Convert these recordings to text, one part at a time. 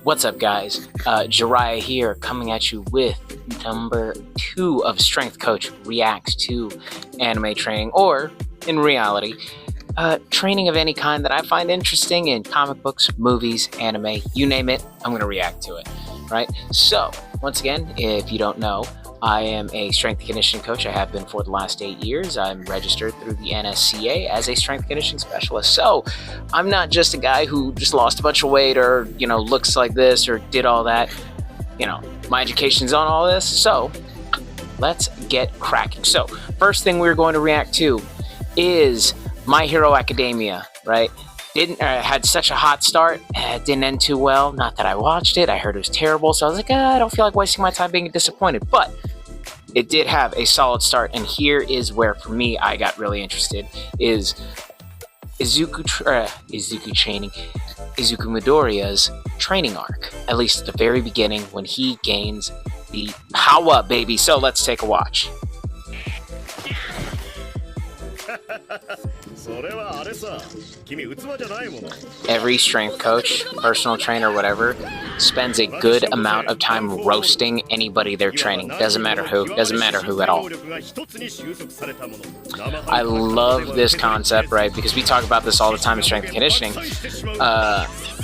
What's up, guys? Jiraiya here, coming at you with number 2 of Strength Coach reacts to anime training, or in reality, training of any kind that I find interesting in comic books, movies, anime, you name it, I'm going to react to it, right? So, once again, if you don't know, I am a strength and conditioning coach. I have been for the last 8 years. I'm registered through the NSCA as a strength and conditioning specialist. So I'm not just a guy who just lost a bunch of weight or, looks like this or did all that. My education's on all this. So let's get cracking. So first thing we're going to react to is My Hero Academia, right? Had such a hot start. It didn't end too well. Not that I watched it. I heard it was terrible. So I was like, I don't feel like wasting my time being disappointed. But it did have a solid start. And here is where, for me, I got really interested. Is Izuku Midoriya's training arc. At least at the very beginning when he gains the power, baby. So let's take a watch. Every strength coach, personal trainer, whatever, spends a good amount of time roasting anybody they're training. Doesn't matter who at all. I love this concept, right? Because we talk about this all the time in strength and conditioning.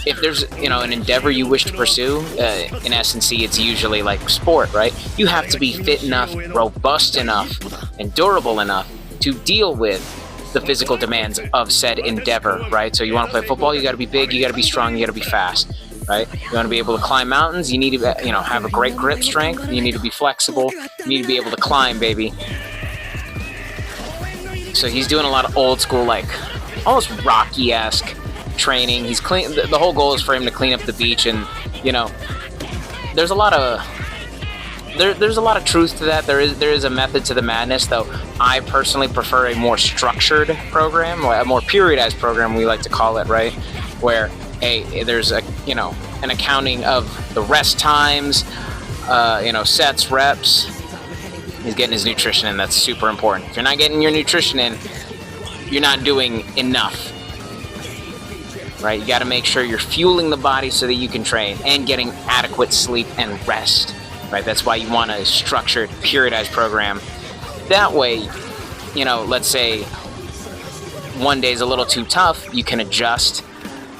If there's an endeavor you wish to pursue, in essence, it's usually like sport, right? You have to be fit enough, robust enough, and durable enough to deal with the physical demands of said endeavor, right? So you want to play football, you got to be big, you got to be strong, you got to be fast, right? You want to be able to climb mountains, you need to, have a great grip strength, you need to be flexible, you need to be able to climb, baby. So he's doing a lot of old school, like almost Rocky-esque training. He's clean. The whole goal is for him to clean up the beach, and there's a lot of truth to that. There is a method to the madness, though. I personally prefer a more structured program, a more periodized program, we like to call it, right? Where there's an accounting of the rest times, sets, reps. He's getting his nutrition in. That's super important. If you're not getting your nutrition in, you're not doing enough, right? You got to make sure you're fueling the body so that you can train, and getting adequate sleep and rest. Right, that's why you want a structured, periodized program. That way, let's say one day is a little too tough, you can adjust,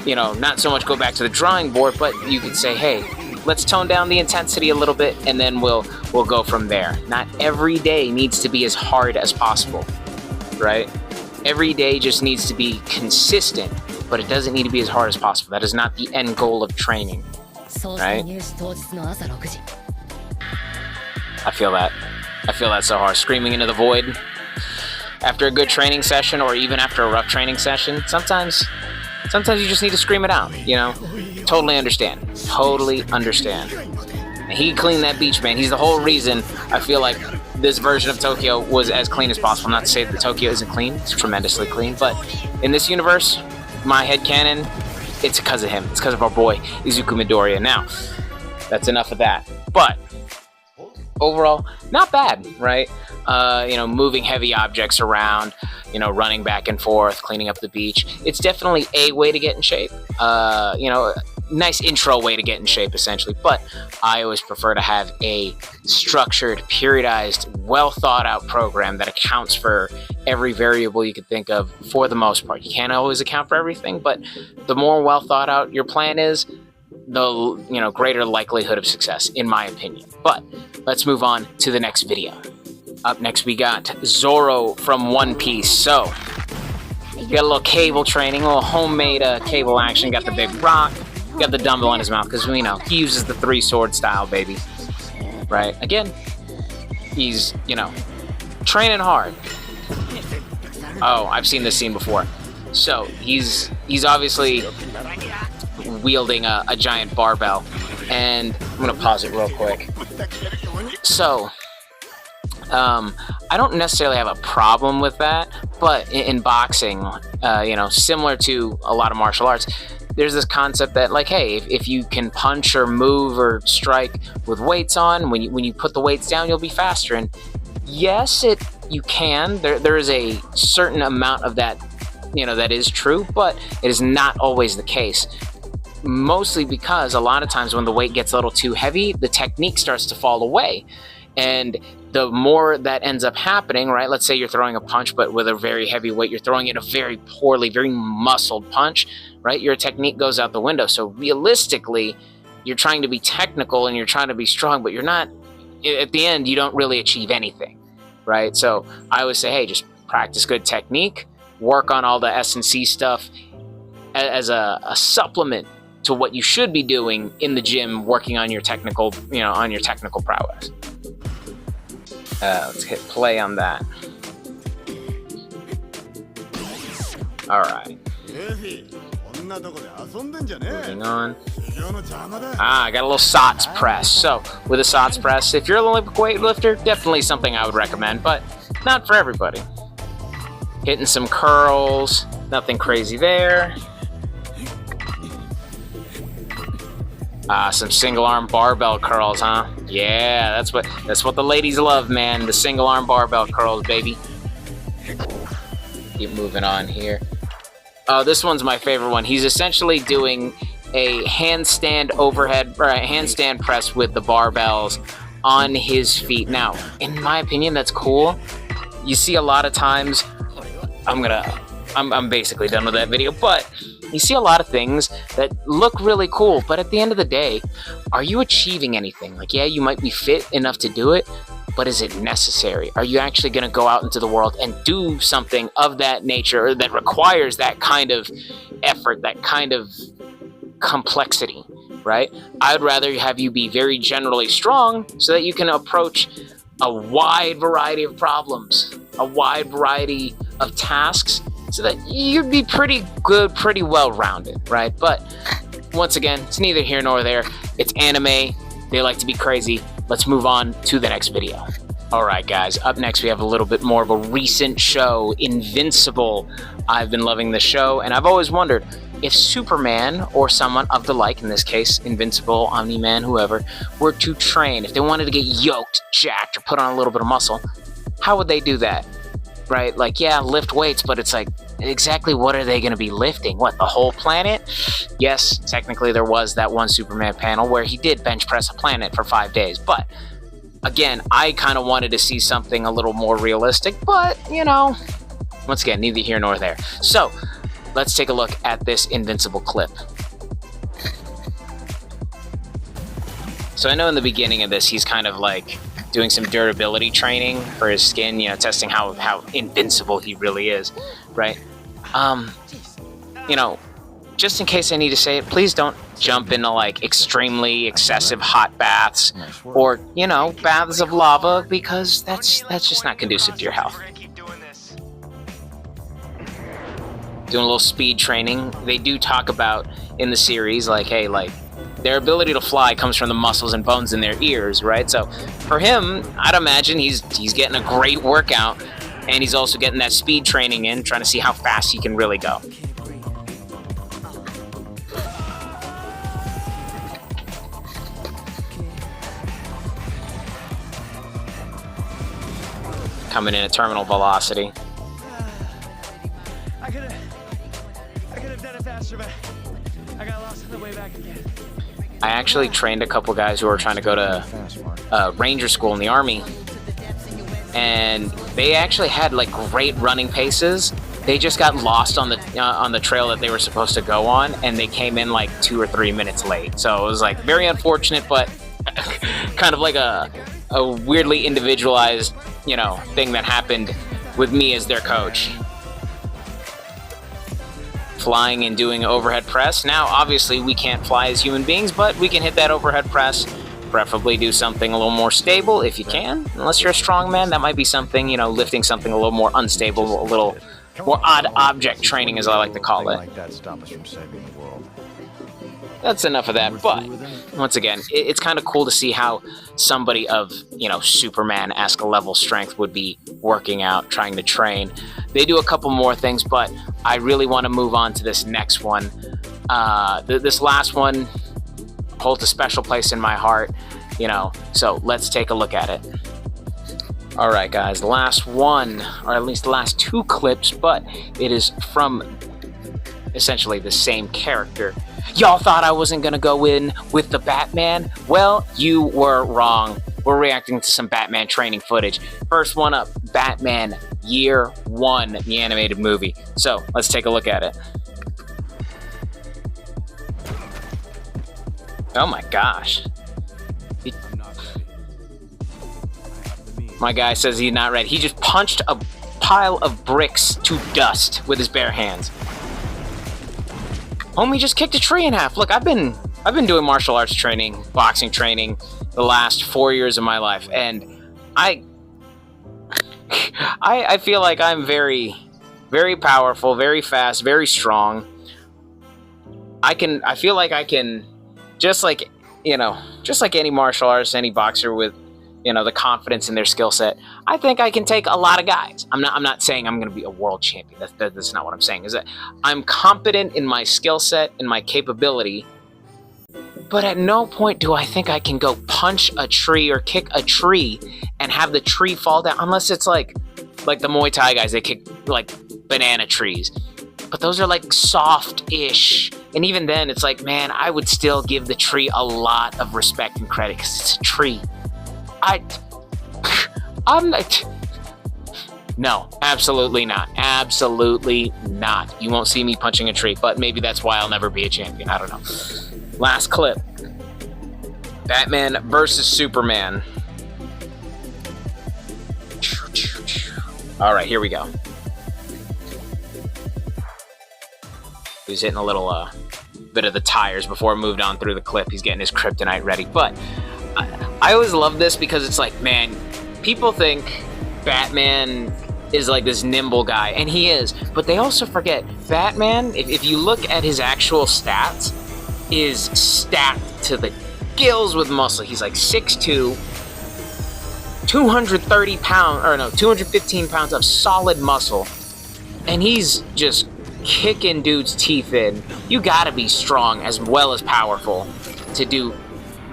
not so much go back to the drawing board, but you could say, hey, let's tone down the intensity a little bit, and then we'll go from there. Not every day needs to be as hard as possible, right? Every day just needs to be consistent, but it doesn't need to be as hard as possible. That is not the end goal of training, right? I feel that so hard. Screaming into the void after a good training session, or even after a rough training session. Sometimes you just need to scream it out, Totally understand. And he cleaned that beach, man. He's the whole reason I feel like this version of Tokyo was as clean as possible. Not to say that Tokyo isn't clean. It's tremendously clean. But in this universe, my headcanon, it's because of him. It's because of our boy, Izuku Midoriya. Now, that's enough of that. But overall, not bad, right? Moving heavy objects around, running back and forth, cleaning up the beach. It's definitely a way to get in shape. Nice intro way to get in shape, essentially. But I always prefer to have a structured, periodized, well thought out program that accounts for every variable you could think of for the most part. You can't always account for everything, but the more well thought out your plan is, the greater likelihood of success, in my opinion. But let's move on to the next video. Up next, we got Zoro from One Piece. So you got a little cable training, a little homemade cable action. Got the big rock, got the dumbbell in his mouth, because he uses the 3-sword style, baby. Right? Again, he's training hard. Oh, I've seen this scene before. So he's obviously wielding a giant barbell, and I'm gonna pause it real quick. So I don't necessarily have a problem with that, but in boxing, similar to a lot of martial arts, there's this concept that, like, hey, if you can punch or move or strike with weights on, when you put the weights down, you'll be faster. And yes, you can. There is a certain amount of that, that is true, but it is not always the case. mostly because a lot of times when the weight gets a little too heavy, the technique starts to fall away. And the more that ends up happening, right? Let's say you're throwing a punch, but with a very heavy weight, you're throwing it a very poorly, very muscled punch, right? Your technique goes out the window. So realistically, you're trying to be technical and you're trying to be strong, but you're not, at the end, you don't really achieve anything, right? So I always say, hey, just practice good technique, work on all the S&C stuff as a supplement to what you should be doing in the gym, working on your technical, on your technical prowess. Let's hit play on that. All right. Moving on. I got a little SOTS press. So with a SOTS press, if you're an Olympic weightlifter, definitely something I would recommend, but not for everybody. Hitting some curls, nothing crazy there. Some single arm barbell curls, huh? Yeah, that's what the ladies love, man. The single arm barbell curls, baby. Keep moving on here. Oh, this one's my favorite one. He's essentially doing a handstand handstand press with the barbells on his feet. Now, in my opinion, that's cool. You see a lot of times, I'm basically done with that video, but you see a lot of things that look really cool, but at the end of the day, are you achieving anything? Like, yeah, you might be fit enough to do it, but is it necessary? Are you actually going to go out into the world and do something of that nature that requires that kind of effort, that kind of complexity, right? I'd rather have you be very generally strong so that you can approach a wide variety of problems, a wide variety of tasks, so that you'd be pretty good, pretty well-rounded, right? But once again, it's neither here nor there. It's anime. They like to be crazy. Let's move on to the next video. All right, guys. Up next, we have a little bit more of a recent show, Invincible. I've been loving the show, and I've always wondered if Superman or someone of the like, in this case, Invincible, Omni-Man, whoever, were to train, if they wanted to get yoked, jacked, or put on a little bit of muscle, how would they do that? Right? Like, yeah, lift weights, but it's like, exactly what are they going to be lifting? What, the whole planet? Yes, technically there was that one Superman panel where he did bench press a planet for 5 days, but again, I kind of wanted to see something a little more realistic, but, once again, neither here nor there. So, let's take a look at this Invincible clip. So I know in the beginning of this, he's kind of like doing some durability training for his skin, testing how invincible he really is, right? Just in case I need to say it, please don't jump into like extremely excessive hot baths or, baths of lava, because that's just not conducive to your health. Doing a little speed training. They do talk about in the series, like, hey, like, their ability to fly comes from the muscles and bones in their ears, right? So for him, I'd imagine he's getting a great workout, and he's also getting that speed training in, trying to see how fast he can really go. Coming in at terminal velocity. I could have done it faster, but I got lost on the way back again. I actually trained a couple guys who were trying to go to Ranger school in the Army, and they actually had like great running paces. They just got lost on the trail that they were supposed to go on, and they came in like 2 or 3 minutes late. So it was like very unfortunate, but kind of like a weirdly individualized, thing that happened with me as their coach. Flying and doing overhead press. Now, obviously, we can't fly as human beings, but we can hit that overhead press. Preferably do something a little more stable if you can. Unless you're a strong man, that might be something, lifting something a little more unstable, a little more odd object training, as I like to call it. That's enough of that, but once again, it's kind of cool to see how somebody of, Superman-esque level strength would be working out, trying to train. They do a couple more things, but I really want to move on to this next one. This last one holds a special place in my heart, so let's take a look at it. All right, guys, the last one, or at least the last 2 clips, but it is from essentially the same character. Y'all thought I wasn't gonna go in with the Batman? Well, you were wrong. We're reacting to some Batman training footage. First one up, Batman Year 1, the animated movie. So, let's take a look at it. Oh my gosh. My guy says he's not ready. He just punched a pile of bricks to dust with his bare hands. Homie just kicked a tree in half. Look, I've been doing martial arts training, boxing training, the last 4 years of my life, and I feel like I'm very, very powerful, very fast, very strong. I feel like I can, just like any martial artist, any boxer with, the confidence in their skill set, I think I can take a lot of guys. I'm not saying I'm going to be a world champion. That's not what I'm saying. Is that I'm competent in my skill set and my capability, but at no point do I think I can go punch a tree or kick a tree and have the tree fall down, unless it's like the Muay Thai guys, they kick like banana trees. But those are like soft-ish. And even then, it's like, man, I would still give the tree a lot of respect and credit because it's a tree. I'm like, no, absolutely not. Absolutely not. You won't see me punching a tree, but maybe that's why I'll never be a champion. I don't know. Last clip. Batman versus Superman. All right, here we go. He's hitting a little bit of the tires before it moved on through the clip. He's getting his kryptonite ready. But I always love this because it's like, man, people think Batman is like this nimble guy, and he is. But they also forget, Batman, if you look at his actual stats, is stacked to the gills with muscle. He's like 6'2", 215 pounds of solid muscle. And he's just kicking dudes' teeth in. You gotta be strong as well as powerful to do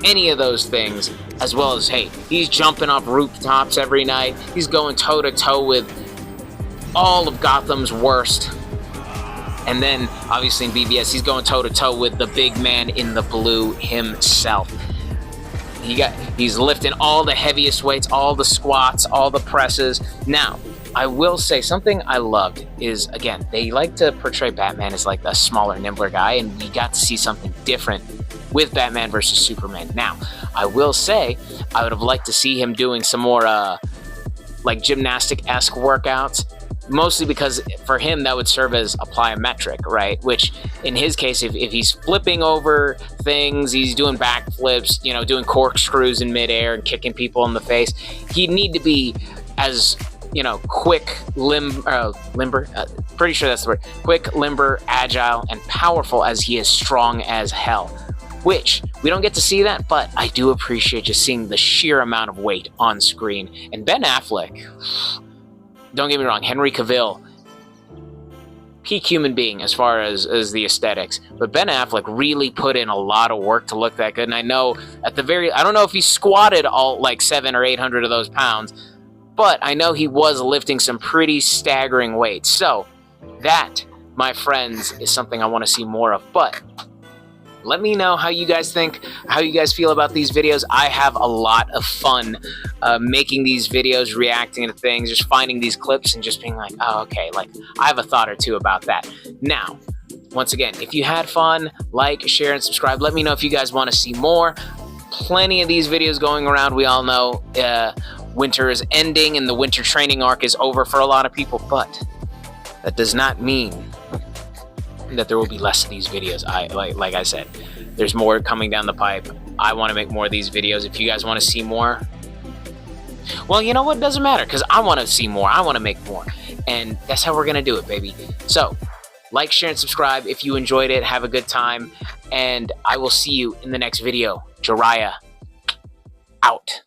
any of those things, as well as, hey, he's jumping off rooftops every night. He's going toe-to-toe with all of Gotham's worst. And then, obviously in BVS, he's going toe-to-toe with the big man in the blue himself. He's lifting all the heaviest weights, all the squats, all the presses. Now, I will say something I loved is, again, they like to portray Batman as like a smaller, nimbler guy, and we got to see something different with Batman versus Superman. Now, I will say I would have liked to see him doing some more like gymnastic-esque workouts, mostly because for him that would serve as a plyometric, right? Which in his case, if he's flipping over things, he's doing backflips, doing corkscrews in midair and kicking people in the face, he'd need to be as quick, limber, pretty sure that's the word, quick, limber, agile, and powerful as he is strong as hell. Which, we don't get to see that, but I do appreciate just seeing the sheer amount of weight on screen. And Ben Affleck, don't get me wrong, Henry Cavill, peak human being as far as the aesthetics, but Ben Affleck really put in a lot of work to look that good. And I know I don't know if he squatted all like 700 or 800 of those pounds, but I know he was lifting some pretty staggering weights. So that, my friends, is something I want to see more of. But let me know how you guys feel about these videos. I have a lot of fun making these videos, reacting to things, just finding these clips and just being like, oh, okay, like I have a thought or two about that. Now, once again, if you had fun, like, share, and subscribe. Let me know if you guys want to see more. Plenty of these videos going around. We all know winter is ending and the winter training arc is over for a lot of people, but that does not mean that there will be less of these videos. Like I said, there's more coming down the pipe. I want to make more of these videos. If you guys want to see more, well, you know what? It doesn't matter, because I want to see more. I want to make more. And that's how we're going to do it, baby. So, like, share, and subscribe if you enjoyed it. Have a good time. And I will see you in the next video. Jiraiya, out.